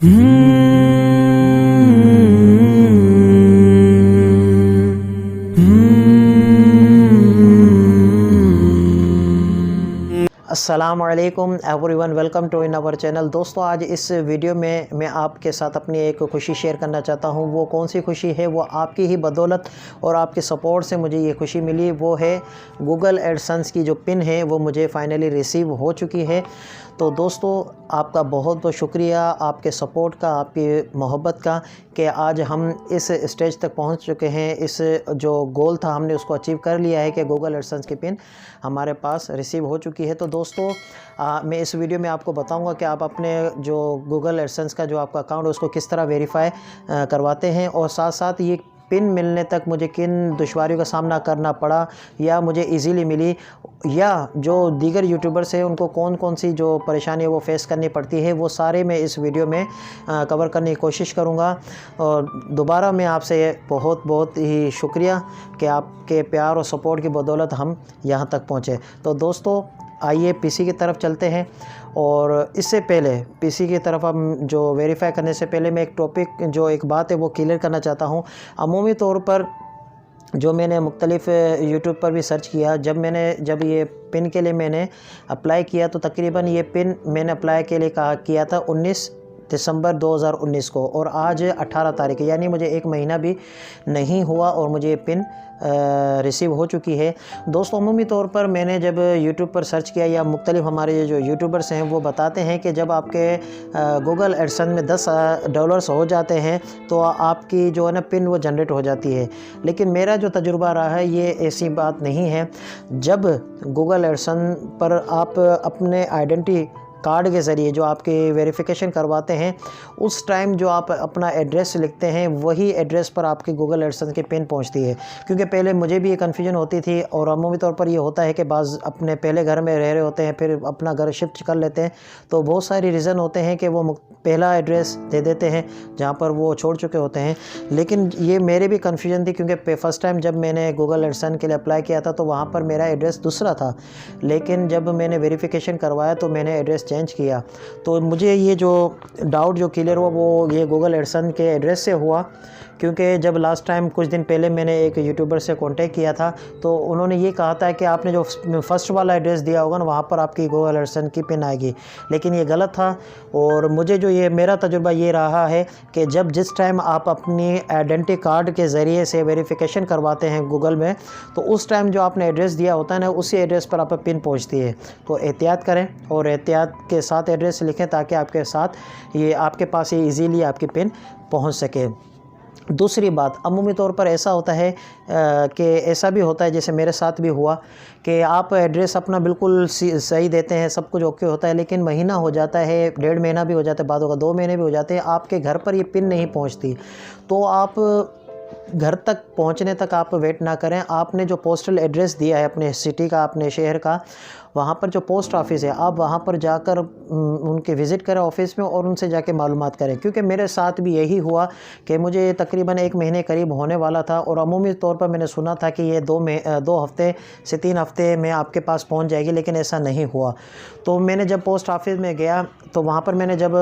अस्सलामुअलैकुम everyone, welcome to in our channel. दोस्तों, आज इस वीडियो में मैं आपके साथ अपनी एक खुशी शेयर करना चाहता हूं। वो कौन सी खुशी है? वो आपकी ही बदौलत और आपके सपोर्ट से मुझे ये खुशी मिली। वो है गूगल एडसेंस की जो पिन है वो मुझे फ़ाइनली रिसीव हो चुकी है। तो दोस्तों, आपका बहुत बहुत शुक्रिया, आपके सपोर्ट का, आपकी मोहब्बत का, कि आज हम इस स्टेज तक पहुंच चुके हैं। इस जो गोल था हमने उसको अचीव कर लिया है कि गूगल एडसेंस की पिन हमारे पास रिसीव हो चुकी है। तो दोस्तों, मैं इस वीडियो में आपको बताऊंगा कि आप अपने जो गूगल एडसेंस का जो आपका अकाउंट है उसको किस तरह वेरीफाई करवाते हैं, और साथ साथ ये पिन मिलने तक मुझे किन दुश्वारियों का सामना करना पड़ा या मुझे इजीली मिली, या जो दीगर यूट्यूबर्स हैं उनको कौन कौन सी जो परेशानी है वो फेस करनी पड़ती है, वो सारे मैं इस वीडियो में कवर करने की कोशिश करूँगा। और दोबारा मैं आपसे बहुत बहुत ही शुक्रिया कि आपके प्यार और सपोर्ट की बदौलत हम यहाँ तक पहुँचे। तो दोस्तों, आइए पीसी की तरफ चलते हैं। और इससे पहले पीसी की तरफ हम जो वेरीफाई करने से पहले मैं एक बात है वो क्लियर करना चाहता हूँ। अमूमी तौर पर जो मैंने मुख्तलिफ़ यूट्यूब पर भी सर्च किया, जब ये पिन के लिए मैंने अप्लाई किया तो तकरीबन ये पिन मैंने अप्लाई के लिए किया था 19 दिसंबर 2019 को, और आज 18 तारीख है, यानी मुझे एक महीना भी नहीं हुआ और मुझे ये पिन रिसीव हो चुकी है। दोस्तों, अमूमी तौर पर मैंने जब यूट्यूब पर सर्च किया, या मुख्तलिफ़ हमारे जो यूट्यूबर्स हैं वो बताते हैं कि जब आपके गूगल एडसेंस में $10 हो जाते हैं तो आपकी जो है ना पिन वो जनरेट हो जाती है। लेकिन मेरा जो तजुर्बा रहा है ये ऐसी बात नहीं है। जब गूगल एडसेंस पर आप अपने आइडेंटिटी कार्ड के ज़रिए जो आपके वेरिफिकेशन करवाते हैं, उस टाइम जो आप अपना एड्रेस लिखते हैं वही एड्रेस पर आपके गूगल एडसेंस की पिन पहुंचती है। क्योंकि पहले मुझे भी ये कन्फ्यूजन होती थी, और अमूमी तौर पर ये होता है कि बाज़ अपने पहले घर में रह रहे होते हैं फिर अपना घर शिफ्ट कर लेते हैं, तो बहुत सारी रीज़न होते हैं कि वो पहला एड्रेस दे देते हैं जहाँ पर वो छोड़ चुके होते हैं। लेकिन ये मेरे भी कन्फ्यूजन थी, क्योंकि फ़र्स्ट टाइम जब मैंने गूगल एडसेंस के लिए अप्लाई किया था तो वहाँ पर मेरा एड्रेस दूसरा था, लेकिन जब मैंने वेरिफिकेशन करवाया तो मैंने एड्रेस चेंज किया। तो मुझे ये जो डाउट जो क्लियर हुआ वो ये गूगल एडसेंस के एड्रेस से हुआ। क्योंकि जब लास्ट टाइम कुछ दिन पहले मैंने एक यूट्यूबर से कांटेक्ट किया था तो उन्होंने ये कहा था कि आपने जो फर्स्ट वाला एड्रेस दिया होगा ना वहाँ पर आपकी गूगल एडसेंस की पिन आएगी, लेकिन ये गलत था। और मुझे जो ये मेरा तजुर्बा ये रहा है कि जिस टाइम आप अपनी आइडेंटिटी कार्ड के ज़रिए से वेरिफिकेशन करवाते हैं गूगल में, तो उस टाइम जो आपने एड्रेस दिया होता है ना उसी एड्रेस पर आप पिन पहुँचती है। तो एहतियात करें और एहतियात के साथ एड्रेस लिखें ताकि आपके पास ये ईज़ीली आपकी पिन पहुँच सके। दूसरी बात, अमूमी तौर पर ऐसा होता है कि ऐसा भी होता है, जैसे मेरे साथ भी हुआ, कि आप एड्रेस अपना बिल्कुल सही देते हैं, सब कुछ ओके होता है, लेकिन महीना हो जाता है, 1.5 महीना भी हो जाता है, बाद होगा 2 महीने भी हो जाते हैं, आपके घर पर ये पिन नहीं पहुंचती। तो आप घर तक पहुंचने तक आप वेट ना करें। आपने जो पोस्टल एड्रेस दिया है अपने सिटी का, अपने शहर का, वहाँ पर जो पोस्ट ऑफिस है आप वहाँ पर जाकर उनके विज़िट करें ऑफ़िस में और उनसे जाके मालूमात करें। क्योंकि मेरे साथ भी यही हुआ कि मुझे तकरीबन 1 महीने करीब होने वाला था, और अमूमी तौर पर मैंने सुना था कि ये 2 हफ़्ते से 3 हफ़्ते में आपके पास पहुँच जाएगी, लेकिन ऐसा नहीं हुआ। तो मैंने जब पोस्ट ऑफिस में गया तो वहाँ पर मैंने जब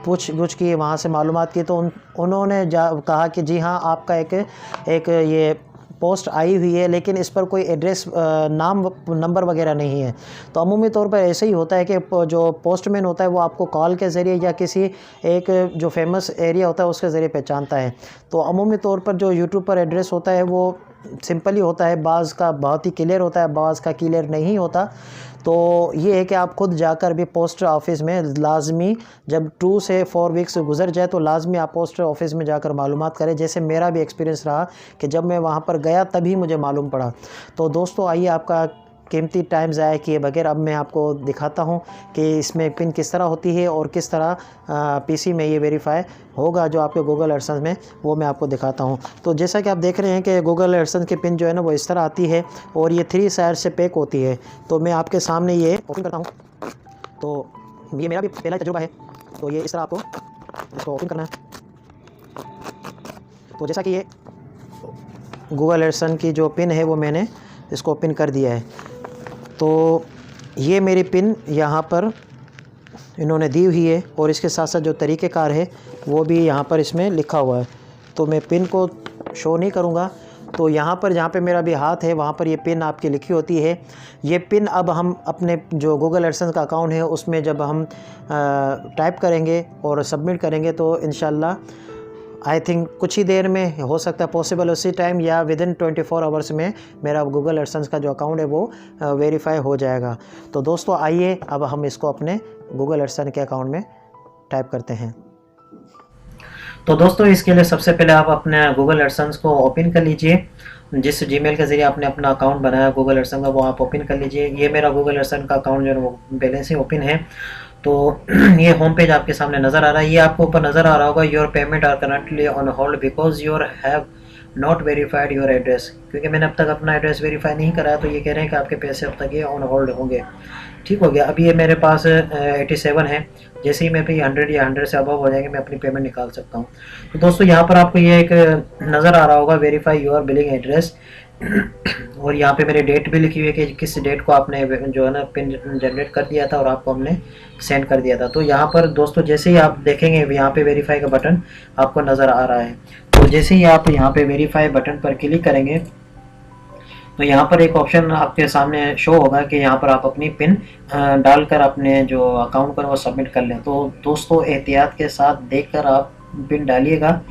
पूछ-गुछ की, वहाँ से मालूमात की, तो उन्होंने कहा कि जी हाँ, आपका एक ये पोस्ट आई हुई है, लेकिन इस पर कोई एड्रेस, नाम, नंबर वगैरह नहीं है। तो अमूमी तौर पर ऐसे ही होता है कि जो पोस्टमैन होता है वो आपको कॉल के ज़रिए या किसी एक जो फेमस एरिया होता है उसके ज़रिए पहचानता है। तो अमूमी तौर पर जो यूट्यूब पर एड्रेस होता है वो सिंपल ही होता है, बाज़ का बहुत ही क्लियर होता है, बाज़ का क्लियर नहीं होता। तो ये है कि आप खुद जाकर भी पोस्ट ऑफिस में लाजमी, जब 2 से 4 वीक्स गुजर जाए तो लाजमी आप पोस्ट ऑफिस में जाकर मालूमात करें। जैसे मेरा भी एक्सपीरियंस रहा कि जब मैं वहाँ पर गया तभी मुझे मालूम पड़ा। तो दोस्तों, आइए आपका कीमती टाइम ज़ाया किए बगैर अब मैं आपको दिखाता हूँ कि इसमें पिन किस तरह होती है और किस तरह पीसी में ये वेरीफाई होगा जो आपके गूगल एडसेंस में, वो मैं आपको दिखाता हूँ। तो जैसा कि आप देख रहे हैं कि गूगल एडसेंस की पिन जो है ना वो इस तरह आती है और ये 3 साइड से पैक होती है। तो मैं आपके सामने ये ओपन करता हूँ। तो ये मेरा भी पहला तजुर्बा है। तो ये इस तरह आपको इसको ओपन करना है। तो जैसा कि ये गूगल एडसेंस की जो पिन है वो मैंने इसको ओपन कर दिया है। तो ये मेरी पिन यहाँ पर इन्होंने दी हुई है और इसके साथ साथ जो तरीक़ेकार है वो भी यहाँ पर इसमें लिखा हुआ है। तो मैं पिन को शो नहीं करूँगा। तो यहाँ पर जहाँ पे मेरा भी हाथ है वहाँ पर ये पिन आपकी लिखी होती है। ये पिन अब हम अपने जो गूगल एडसेंस का अकाउंट है उसमें जब हम टाइप करेंगे और सबमिट करेंगे तो इंशाल्लाह आई थिंक कुछ ही देर में हो सकता है पॉसिबल उसी टाइम या विदिन 24 आवर्स में मेरा गूगल एडसेंस का जो अकाउंट है वो वेरीफाई हो जाएगा। तो दोस्तों आइए अब हम इसको अपने गूगल एडसेंस के अकाउंट में टाइप करते हैं। तो दोस्तों इसके लिए सबसे पहले आप अपने गूगल एडसेंस को ओपन कर लीजिए। जिस जीमेल के ज़रिए आपने अपना अकाउंट बनाया गूगल एडसेंस का वो आप ओपन कर लीजिए। ये मेरा गूगल एडसेंस का अकाउंट जो है वो पहले से ओपन है। तो ये होम पेज आपके सामने नज़र आ रहा है। ये आपको ऊपर नज़र आ रहा होगा your payment are currently on hold because your have not verified your address. क्योंकि मैंने अब तक अपना एड्रेस वेरीफाई नहीं कराया तो ये कह रहे हैं कि आपके पैसे अब तक ये ऑन होल्ड होंगे। ठीक हो गया। अभी ये मेरे पास 87 है। जैसे ही मैं भी 100 या 100 से अबव हो जाएंगे मैं अपनी पेमेंट निकाल सकता हूँ। तो दोस्तों यहाँ पर आपको ये एक नज़र आ रहा होगा वेरीफाई योर बिलिंग एड्रेस और यहाँ पे मेरी डेट भी लिखी हुई है कि किस डेट को आपने जो है ना पिन जनरेट कर दिया था और आपको हमने सेंड कर दिया था। तो यहाँ पर दोस्तों जैसे ही आप देखेंगे यहाँ पे वेरीफाई का बटन आपको नज़र आ रहा है। तो जैसे ही आप यहाँ पे वेरीफाई बटन पर क्लिक करेंगे तो यहाँ पर एक ऑप्शन आपके सामने शो होगा कि यहाँ पर आप अपनी पिन डालकर अपने जो अकाउंट पर वो सबमिट कर लें। तो दोस्तों एहतियात के साथ देखकर आप पिन डालिएगा,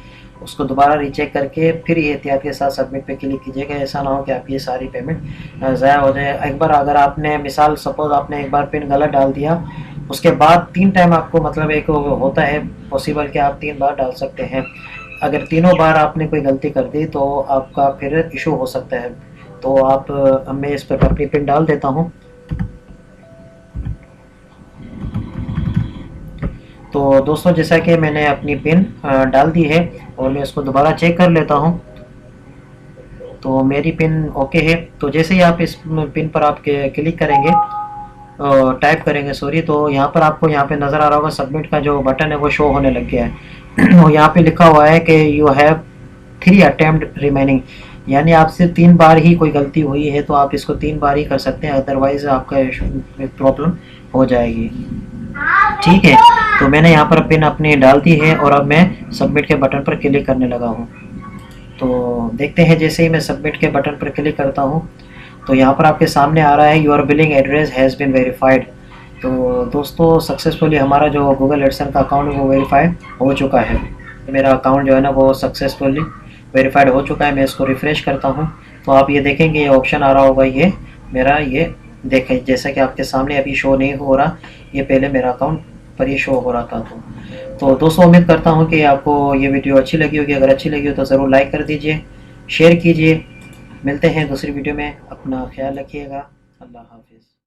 उसको दोबारा रीचेक करके फिर एहतियात के साथ सबमिट पे क्लिक कीजिएगा। ऐसा ना हो कि आपकी ये सारी पेमेंट ज़ाया हो जाए। एक बार अगर आपने मिसाल सपोज आपने एक बार पिन गलत डाल दिया उसके बाद 3 टाइम आपको मतलब एक होता है पॉसिबल कि आप 3 बार डाल सकते हैं। अगर तीनों बार आपने कोई गलती कर दी तो आपका फिर इशू हो सकता है। तो आप मैं इस पर अपनी पिन डाल देता हूँ। तो दोस्तों जैसा कि मैंने अपनी पिन डाल दी है और मैं इसको दोबारा चेक कर लेता हूँ। तो मेरी पिन ओके है। तो जैसे ही आप इस पिन पर आप क्लिक करेंगे टाइप करेंगे सॉरी, तो यहाँ पर आपको यहाँ पे नज़र आ रहा होगा सबमिट का जो बटन है वो शो होने लग गया है। और यहाँ पे लिखा हुआ है कि यू हैव 3 अटेम्प्ट रिमेनिंग, यानी आपसे 3 बार ही कोई गलती हुई है तो आप इसको 3 बार ही कर सकते हैं, अदरवाइज आपका प्रॉब्लम हो जाएगी। ठीक है। तो मैंने यहाँ पर पिन अपनी डाल दी है और अब मैं सबमिट के बटन पर क्लिक करने लगा हूँ। तो देखते हैं जैसे ही मैं सबमिट के बटन पर क्लिक करता हूँ तो यहाँ पर आपके सामने आ रहा है your billing address has been verified. तो दोस्तों सक्सेसफुली हमारा जो गूगल एडसेंस का अकाउंट है वो वेरीफाई हो चुका है। मेरा अकाउंट जो है ना वो सक्सेसफुली वेरीफाइड हो चुका है। मैं इसको रिफ़्रेश करता हूँ तो आप ये देखेंगे ये ऑप्शन आ रहा होगा, ये मेरा ये देखें जैसा कि आपके सामने अभी शो नहीं हो रहा, ये पहले मेरा अकाउंट पर ये शो हो रहा था। तो दोस्तों उम्मीद करता हूँ कि आपको ये वीडियो अच्छी लगी होगी। अगर अच्छी लगी हो तो ज़रूर लाइक कर दीजिए, शेयर कीजिए। मिलते हैं दूसरी वीडियो में, अपना ख्याल रखिएगा। अल्लाह हाफिज़।